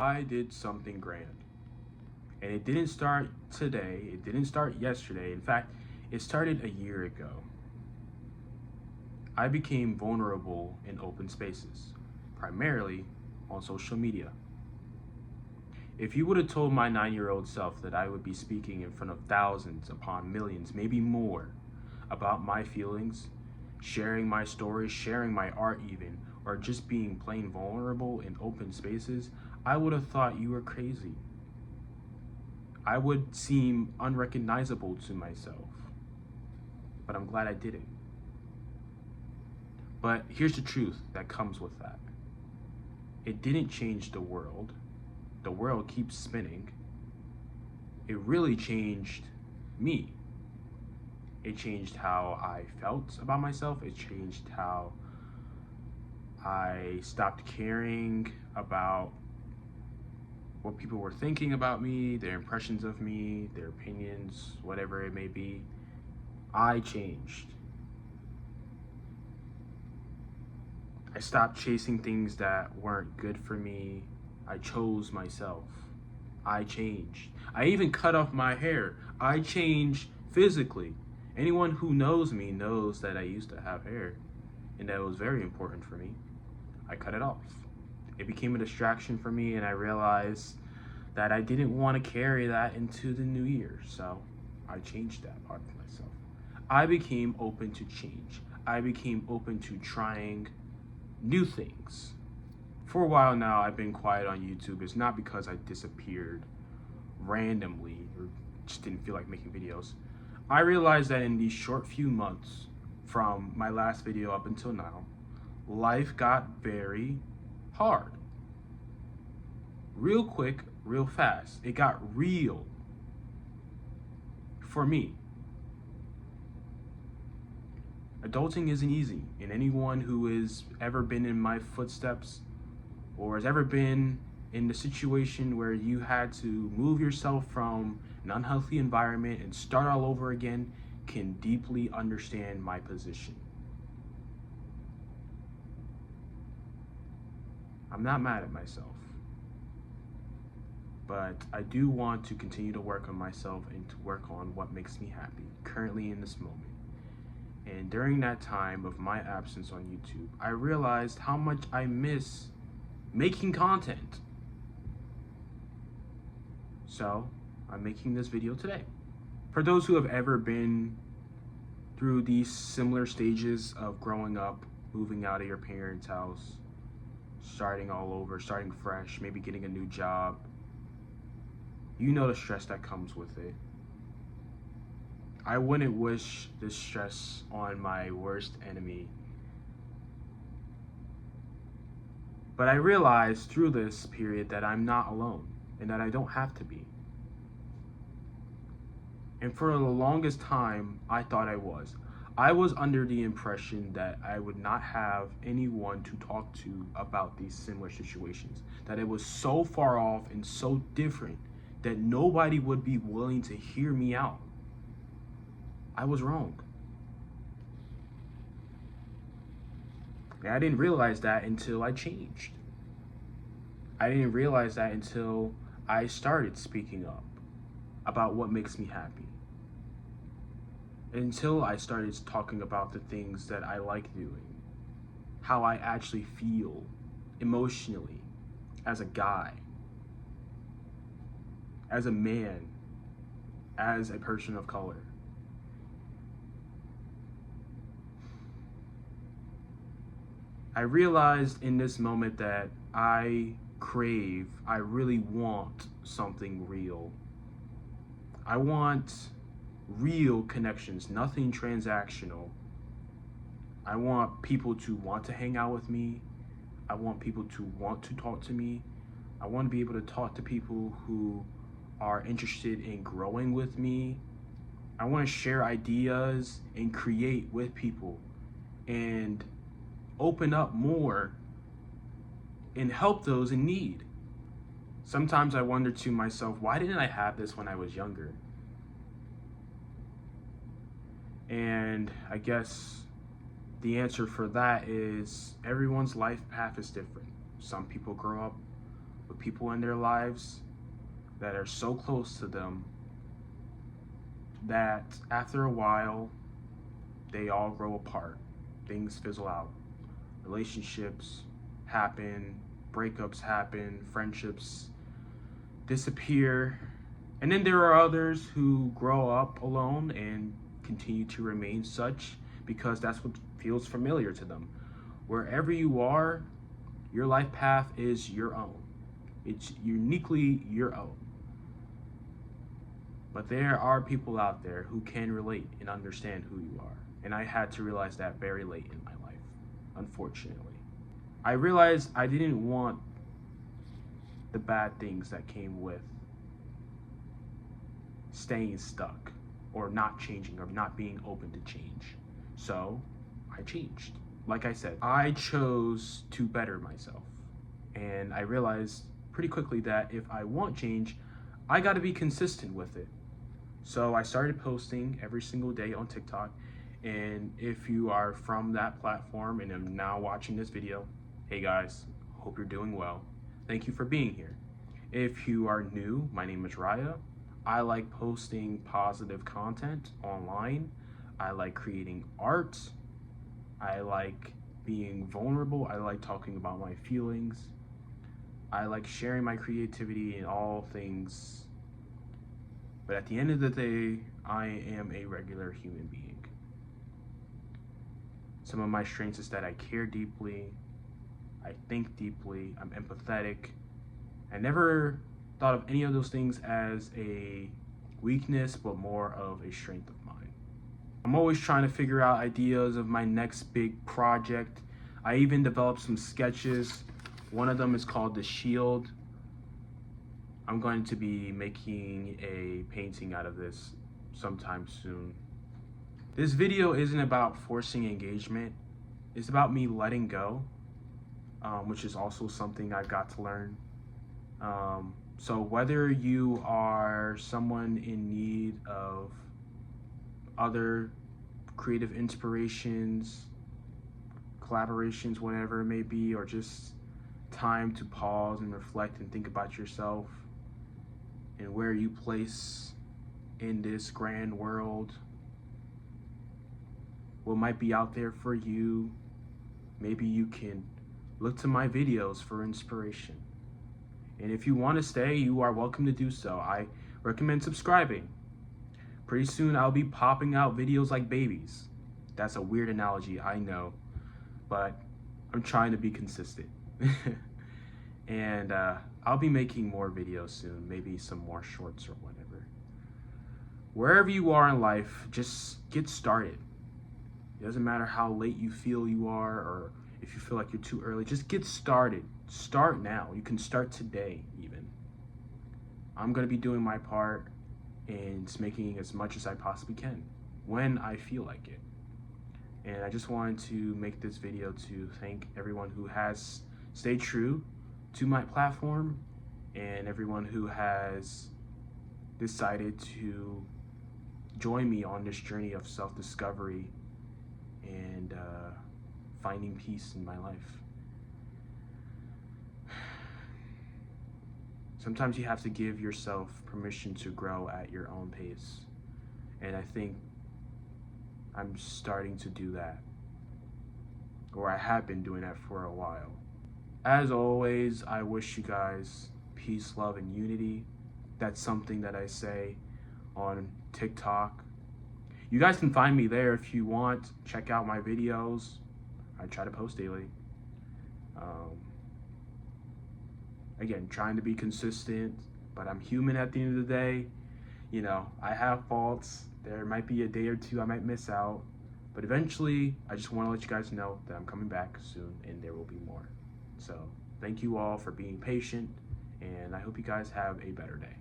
I did something grand. And it didn't start today, it didn't start yesterday. In fact, it started a year ago. I became vulnerable in open spaces, primarily on social media. If you would have told my 9-year-old self that I would be speaking in front of thousands upon millions, maybe more, about my feelings, sharing my stories, sharing my art even, or just being plain vulnerable in open spaces, I would have thought you were crazy. I would seem unrecognizable to myself. But I'm glad I did it. But here's the truth that comes with that. It didn't change the world. The world keeps spinning. It really changed me. It changed how I felt about myself. It changed how I stopped caring about what people were thinking about me, their impressions of me, their opinions, whatever it may be. I changed. I stopped chasing things that weren't good for me. I chose myself. I changed. I even cut off my hair. I changed physically. Anyone who knows me knows that I used to have hair, and that was very important for me. I cut it off. It became a distraction for me, and I realized that I didn't want to carry that into the new year, so I changed that part of myself. I became open to change. I became open to trying new things. For a while now, I've been quiet on YouTube. It's not because I disappeared randomly or just didn't feel like making videos. I realized that in these short few months from my last video up until now, life got very hard. Real quick, real fast. It got real for me. Adulting isn't easy, and anyone who has ever been in my footsteps or has ever been in the situation where you had to move yourself from an unhealthy environment and start all over again can deeply understand my position. I'm not mad at myself, but I do want to continue to work on myself and to work on what makes me happy currently in this moment. And during that time of my absence on YouTube, I realized how much I miss making content. So I'm making this video today. For those who have ever been through these similar stages of growing up, moving out of your parents' house, starting all over, starting fresh, maybe getting a new job, you know the stress that comes with it. I wouldn't wish this stress on my worst enemy. But I realized through this period that I'm not alone and that I don't have to be. And for the longest time, I thought I was. I was under the impression that I would not have anyone to talk to about these similar situations, that it was so far off and so different that nobody would be willing to hear me out. I was wrong. And I didn't realize that until I changed. I didn't realize that until I started speaking up about what makes me happy. Until I started talking about the things that I like doing, how I actually feel emotionally as a guy, as a man, as a person of color. I realized in this moment that I really want something real. I want real connections, nothing transactional. I want people to want to hang out with me. I want people to want to talk to me. I want to be able to talk to people who are interested in growing with me. I want to share ideas and create with people and open up more and help those in need. Sometimes I wonder to myself, why didn't I have this when I was younger? And I guess the answer for that is everyone's life path is different. Some people grow up with people in their lives that are so close to them that after a while, they all grow apart. Things fizzle out. Relationships happen, breakups happen, friendships disappear. And then there are others who grow up alone and continue to remain such because that's what feels familiar to them. Wherever you are, your life path is your own. It's uniquely your own. But there are people out there who can relate and understand who you are. And I had to realize that very late in my life, unfortunately. I realized I didn't want the bad things that came with staying stuck or not changing or not being open to change. So I changed. Like I said, I chose to better myself. And I realized pretty quickly that if I want change, I got to be consistent with it. So I started posting every single day on TikTok. And if you are from that platform and are now watching this video, hey guys, hope you're doing well. Thank you for being here. If you are new, my name is Raya. I like posting positive content online. I like creating art. I like being vulnerable. I like talking about my feelings. I like sharing my creativity in all things. But at the end of the day, I am a regular human being. Some of my strengths is that I care deeply, I think deeply, I'm empathetic. I never thought of any of those things as a weakness, but more of a strength of mine. I'm always trying to figure out ideas of my next big project. I even developed some sketches. One of them is called The Shield. I'm going to be making a painting out of this sometime soon. This video isn't about forcing engagement. It's about me letting go, which is also something I've got to learn. So whether you are someone in need of other creative inspirations, collaborations, whatever it may be, or just time to pause and reflect and think about yourself and where you place in this grand world, what might be out there for you, maybe you can look to my videos for inspiration. And if you want to stay, you are welcome to do so. I recommend subscribing. Pretty soon I'll be popping out videos like babies. That's a weird analogy, I know, but I'm trying to be consistent. And I'll be making more videos soon, maybe some more shorts or whatever. Wherever you are in life, just get started. It doesn't matter how late you feel you are or if you feel like you're too early, just get started. Start now. You can start today even. I'm gonna be doing my part and making as much as I possibly can when I feel like it. And I just wanted to make this video to thank everyone who has stayed true to my platform and everyone who has decided to join me on this journey of self-discovery and finding peace in my life. Sometimes you have to give yourself permission to grow at your own pace. And I think I'm starting to do that. Or I have been doing that for a while. As always, I wish you guys peace, love, and unity. That's something that I say on TikTok. You guys can find me there if you want. Check out my videos. I try to post daily. Again, trying to be consistent, but I'm human at the end of the day. You know, I have faults. There might be a day or two I might miss out, but eventually I just want to let you guys know that I'm coming back soon and there will be more. So thank you all for being patient, and I hope you guys have a better day.